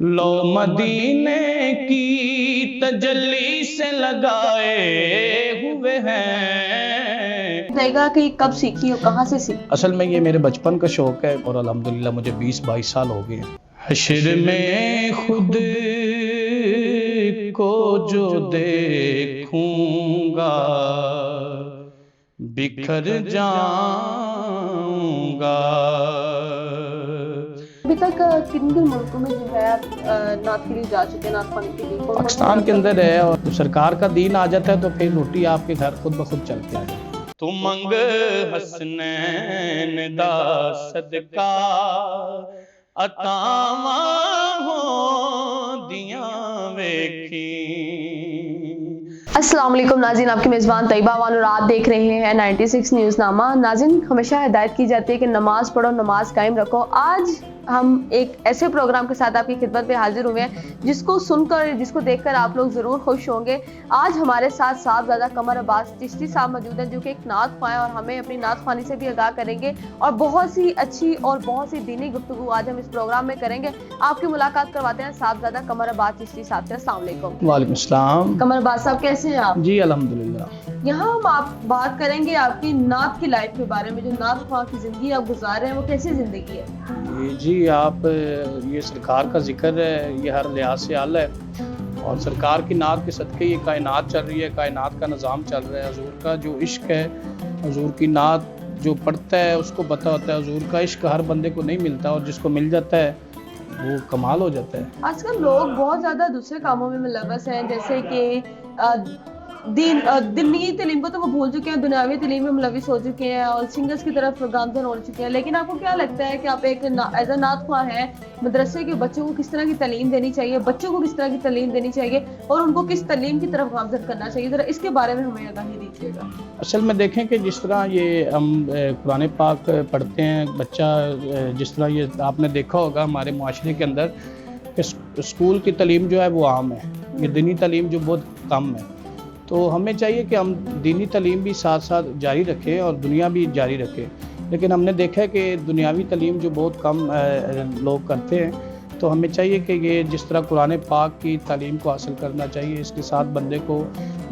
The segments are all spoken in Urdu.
لو مدینے کی تجلی سے لگائے ہوئے ہیں. رہے گا کہ کب سیکھی اور کہاں سے سیکھی؟ اصل میں یہ میرے بچپن کا شوق ہے اور الحمدللہ مجھے 20-22 سال ہو گئے. حشر میں خود کو جو دیکھوں گا بکھر جاؤں گا. ابھی تک کن کن ملکوں میں جو ہے نعت کے لیے جا چکے ہیں، نعت خوانی کے لیے؟ پاکستان کے اندر ہے، اور سرکار کا دین آ جاتا ہے تو پھر روٹی آپ کے گھر خود بخود چل کے آ جاتی ہے. تو منگ حسنین دا صدقہ عطاواں ہو دیاں ویکھی. السلام علیکم ناظرین، آپ کی میزبان طیبہ بانو رات دیکھ رہے ہیں 96 نیوز نامہ. ناظرین، ہمیشہ ہدایت کی جاتی ہے کہ نماز پڑھو، نماز قائم رکھو. آج ہم ایک ایسے پروگرام کے ساتھ آپ کی خدمت پہ حاضر ہوئے ہیں جس کو سن کر، جس کو دیکھ کر آپ لوگ ضرور خوش ہوں گے. آج ہمارے ساتھ صاحبزادہ قمر عباس چشتی صاحب موجود ہیں جو کہ ایک نعت خواں ہیں اور ہمیں اپنی نعت خوانی سے بھی آگاہ کریں گے اور بہت سی اچھی اور بہت سی دینی گفتگو آج ہم اس پروگرام میں کریں گے. آپ کی ملاقات کرواتے ہیں صاحبزادہ قمر عباس چشتی صاحب سے. السلام علیکم. وعلیکم السلام. قمر عباس صاحب کیسے ہیں آپ؟ جی الحمدللہ. یہاں ہم آپ بات کریں گے آپ کی نعت کی لائف کے بارے میں، جو نعت خواں کی زندگی آپ گزار رہے ہیں وہ کیسی زندگی ہے؟ جی آپ یہ سرکار کا ذکر ہے، یہ ہر لحاظ سے اعلیٰ ہے، اور سرکار کی نعت کے صدقے یہ کائنات چل رہی ہے، کائنات کا نظام چل رہا ہے. حضور کا جو عشق ہے، حضور کی نعت جو پڑھتا ہے اس کو پتہ ہوتا ہے حضور کا عشق ہر بندے کو نہیں ملتا، اور جس کو مل جاتا ہے وہ کمال ہو جاتا ہے. آج کل لوگ بہت زیادہ دوسرے کاموں میں ملوث ہیں، جیسے کہ دینی تعلیم کو تو وہ بھول چکے ہیں، دنیاوی تعلیم میں ملوث ہو چکے ہیں اور سنگرز کی طرف گامزن ہو چکے ہیں. لیکن آپ کو کیا لگتا ہے کہ آپ ایک ایز اے نعت خواں ہیں، مدرسے کے بچوں کو کس طرح کی تعلیم دینی چاہیے، بچوں کو کس طرح کی تعلیم دینی چاہیے اور ان کو کس تعلیم کی طرف گامزن کرنا چاہیے؟ ذرا اس کے بارے میں ہمیں آگاہی دیجیے گا. اصل میں دیکھیں کہ جس طرح یہ ہم قرآن پاک پڑھتے ہیں، بچہ جس طرح یہ آپ نے دیکھا ہوگا ہمارے معاشرے کے اندر کہ اسکول کی تعلیم جو ہے وہ عام ہے، یہ دینی تعلیم جو بہت کم ہے. تو ہمیں چاہیے کہ ہم دینی تعلیم بھی ساتھ ساتھ جاری رکھیں اور دنیا بھی جاری رکھیں. لیکن ہم نے دیکھا ہے کہ دنیاوی تعلیم جو بہت کم لوگ کرتے ہیں، تو ہمیں چاہیے کہ یہ جس طرح قرآن پاک کی تعلیم کو حاصل کرنا چاہیے، اس کے ساتھ بندے کو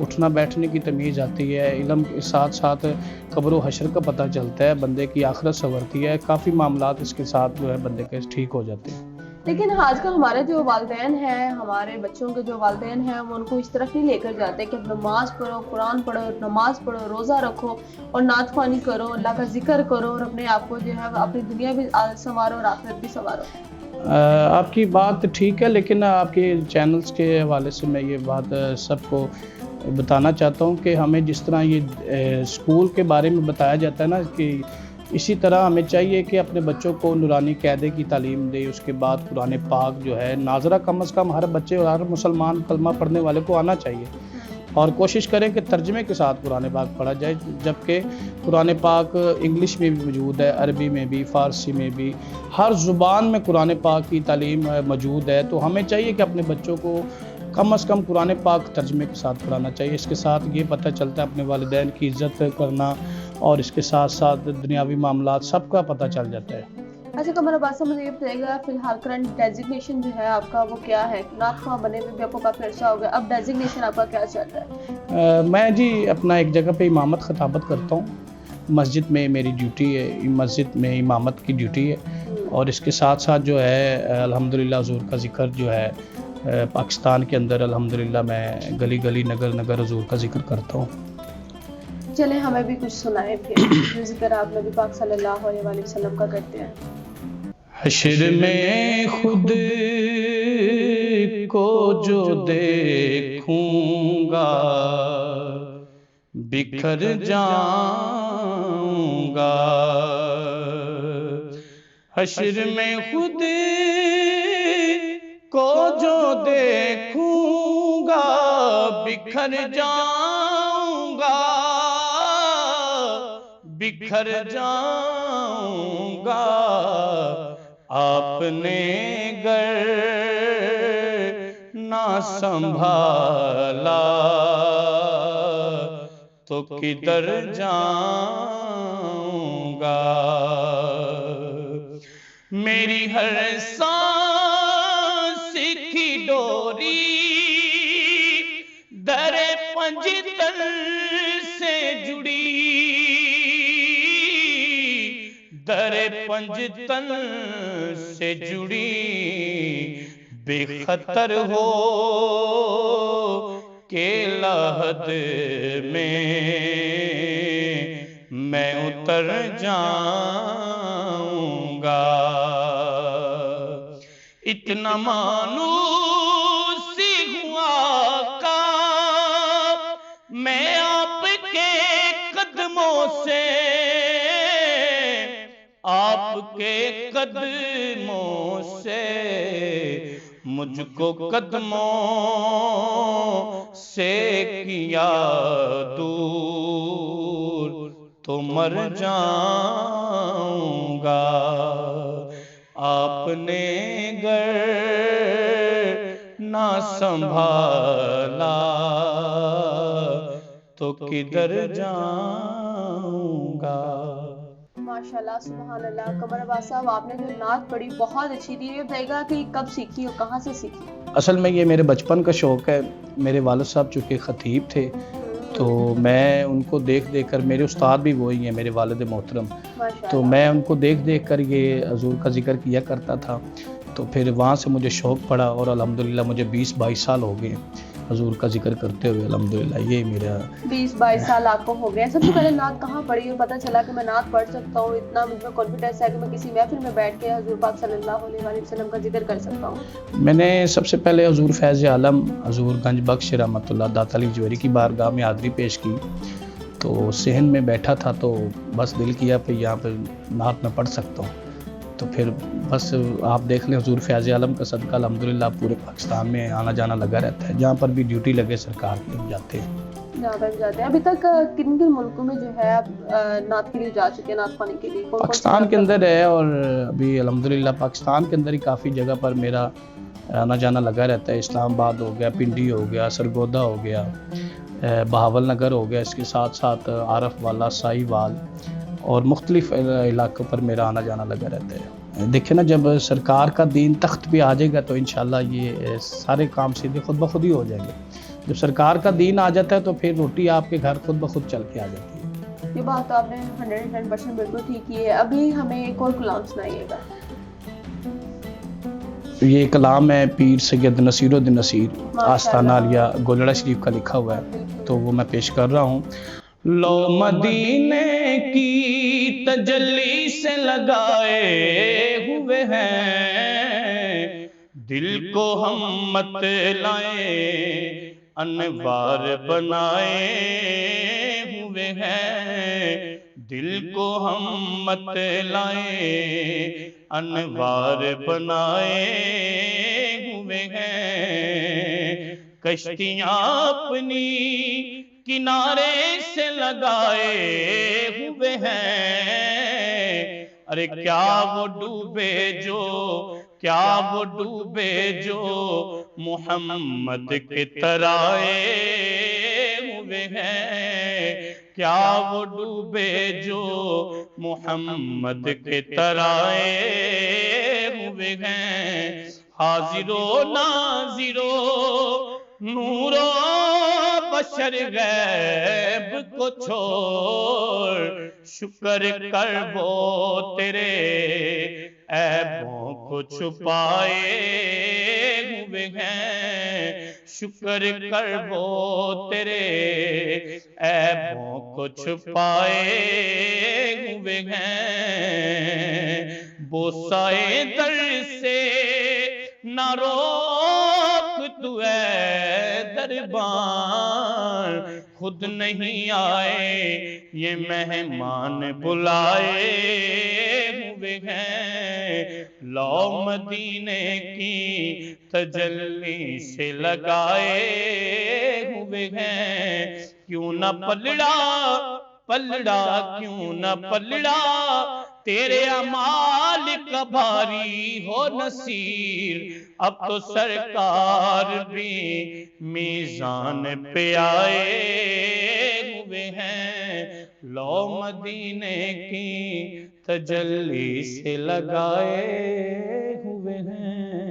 اٹھنا بیٹھنے کی تمیز آتی ہے، علم کے ساتھ ساتھ قبر و حشر کا پتہ چلتا ہے، بندے کی آخرت سنورتی ہے، کافی معاملات اس کے ساتھ جو ہے بندے کے ٹھیک ہو جاتے ہیں. لیکن آج کل ہمارے جو والدین ہیں، ہمارے بچوں کے جو والدین ہیں، وہ ان کو اس طرف نہیں لے کر جاتے کہ نماز پڑھو، قرآن پڑھو، نماز پڑھو، روزہ رکھو اور نعت خوانی کرو، اللہ کا ذکر کرو اور اپنے آپ کو جو ہے اپنی دنیا بھی سنوارو اور آخرت بھی سنوارو. آپ کی بات ٹھیک ہے، لیکن آپ کے چینلز کے حوالے سے میں یہ بات سب کو بتانا چاہتا ہوں کہ ہمیں جس طرح یہ اسکول کے بارے میں بتایا جاتا ہے نا، کہ اسی طرح ہمیں چاہیے کہ اپنے بچوں کو نورانی قاعدے کی تعلیم دے. اس کے بعد قرآن پاک جو ہے ناظرہ کم از کم ہر بچے اور ہر مسلمان کلمہ پڑھنے والے کو آنا چاہیے، اور کوشش کریں کہ ترجمے کے ساتھ قرآن پاک پڑھا جائے. جبکہ قرآن پاک انگلش میں بھی موجود ہے، عربی میں بھی، فارسی میں بھی، ہر زبان میں قرآن پاک کی تعلیم موجود ہے. تو ہمیں چاہیے کہ اپنے بچوں کو کم از کم قرآن پاک ترجمے کے ساتھ پڑھانا چاہیے. اس کے ساتھ یہ پتہ چلتا ہے اپنے والدین کی عزت کرنا، اور اس کے ساتھ ساتھ دنیاوی معاملات سب کا پتہ چل جاتا ہے. اچھا قمر عباس صاحب، مجھے یہ بتائیے گا فی الحال کرنٹ ڈیزگنیشن جو ہے آپ کا وہ کیا ہے؟ نعت خواں بنے ہوئے بھی آپ کو کافی عرصہ ہو گیا، اب ڈیزگنیشن آپ کا کیا چل رہا ہے؟ میں جی اپنا ایک جگہ پہ امامت خطابت کرتا ہوں، مسجد میں میری ڈیوٹی ہے، مسجد میں امامت کی ڈیوٹی ہے. اور اس کے ساتھ ساتھ جو ہے الحمدللہ حضور کا ذکر جو ہے پاکستان کے اندر الحمدللہ میں گلی گلی نگر نگر حضور کا ذکر کرتا ہوں. چلیں ہمیں بھی کچھ سنائیں پھر جو ذکر آپ نبی پاک صلی اللہ علیہ وآلہ وسلم کا کرتے ہیں. حشر میں خود کو جو دیکھوں گا بکھر جاؤں گا. حشر میں خود کو جو دیکھوں گا بکھر جاؤں گا، بکھر جاؤں گا. آپ نے گر نہ سنبھالا تو کدھر جاؤں گا. میری ہر سانس پنجتن سے جڑی، در پنجتن سے جڑی، بے خطر ہو کہ لحد میں میں اتر جاؤں گا، اتنا مانوس ہوا کا میں آپ کے قدموں سے، آپ کے قدموں سے، مجھ کو قدموں سے کیا دور تو مر جاؤں گا، آپ نے گر نہ سنبھالا تو کدھر جاؤں گا۔ ماشاءاللہ سبحان اللہ۔ قمر عباس صاحب آپ نے جو نعت پڑھی بہت اچھی تھی، یہ بتائیے گا کہ کب سیکھی اور کہاں سے سیکھی؟ اصل میں یہ میرے بچپن کا شوق ہے، میرے والد صاحب چونکہ خطیب تھے تو میں ان کو دیکھ کر، میرے استاد بھی وہی ہیں میرے والد محترم، تو میں ان کو دیکھ کر یہ حضور کا ذکر کیا کرتا تھا، تو پھر وہاں سے مجھے شوق پڑا اور الحمدللہ مجھے 20-22 سال ہو گئے حضور کا ذکر کرتے ہوئے، الحمدللہ یہ میرا 20-22 سال آپ کو ہو گئے۔ سب سے پہلے نعت کہاں پڑھی اور پتہ چلا کہ میں نعت پڑھ سکتا ہوں، اتنا مجھ میں کانفیڈنس ہے کہ میں کسی محفل میں بیٹھ کے حضور پاک صلی اللہ علیہ وآلہ وسلم کا ذکر کر سکتا ہوں؟ میں نے سب سے پہلے حضور فیض عالم، حضور گنج بخش رحمۃ اللہ داتا علی جوہری کی بارگاہ میں حاضری پیش کی، تو صحن میں بیٹھا تھا تو بس دل کیا کہ یہاں پہ نعت میں پڑھ سکتا ہوں، تو پھر بس آپ دیکھ لیں حضور فیض عالم کا صدقہ الحمدللہ پورے پاکستان میں آنا جانا لگا رہتا ہے، جہاں پر بھی ڈیوٹی لگے سرکار کی ہم جاتے ہیں۔ جہاں پر جاتے ہیں ابھی تک کن کن ملکوں میں جو ہے آپ نعت کے لیے جا چکے ہیں، نعت خوانی کے لیے؟ پاکستان کے اندر ہے، اور ابھی الحمدللہ پاکستان کے اندر ہی کافی جگہ پر میرا آنا جانا لگا رہتا ہے، اسلام آباد ہو گیا، پنڈی ہو گیا، سرگودا ہو گیا، بہاول نگر ہو گیا، اس کے ساتھ ساتھ عارف والا، سائی وال اور مختلف علاقوں پر میرا آنا جانا لگا رہتا ہے۔ دیکھیں نا، جب سرکار کا دین تخت پہ آ جائے گا تو انشاءاللہ یہ سارے کام سیدھے خود بخود ہی ہو جائیں گے۔ جب سرکار کا دین آ جاتا ہے تو پھر روٹی آپ کے گھر خود بخود چل کے آ جاتی ہے۔ یہ بات تو آپ نے 110% بالکل ٹھیک کی ہے۔ ابھی ہمیں ایک اور کلام سنائیے گا۔ یہ کلام ہے پیر سید نصیر الدین نصیر، آستانہ عالیہ گولڑا شریف کا لکھا ہوا ہے، تو وہ میں پیش کر رہا ہوں۔ لو مدینے کی تجلی سے لگائے ہوئے ہیں، دل کو ہم مت لائیں، انوار بنائے ہوئے ہیں، دل کو ہم مت لائیں، انوار بنائے ہوئے ہیں، کشتیاں اپنی کنارے سے لگائے ہوئے ہیں، ارے کیا وہ ڈوبے جو محمد کے ترائے ہوئے ہیں، کیا وہ ڈوبے جو محمد کے ترائے ہوئے ہیں، حاضر و ناظر و نور و بشر غیب کو چھوڑ، شکر کر وہ تیرے عیبوں کو چھپائے ہوئے ہیں، شکر کر وہ تیرے عیبوں کو چھپائے ہوئے ہیں، بوسائے در سے نہ روک تو اے دربان، خود نہیں آئے یہ مہمان بلائے ہوئے ہیں، لو مدینے کی تجلی سے لگائے ہوئے ہیں، کیوں نہ پلڑا کیوں نہ پلڑا تیرے اعمال کا بھاری ہو نصیر، اب تو سرکار بھی میزان پہ آئے ہوئے ہیں، لو مدینے کی تجلی سے لگائے ہوئے ہیں۔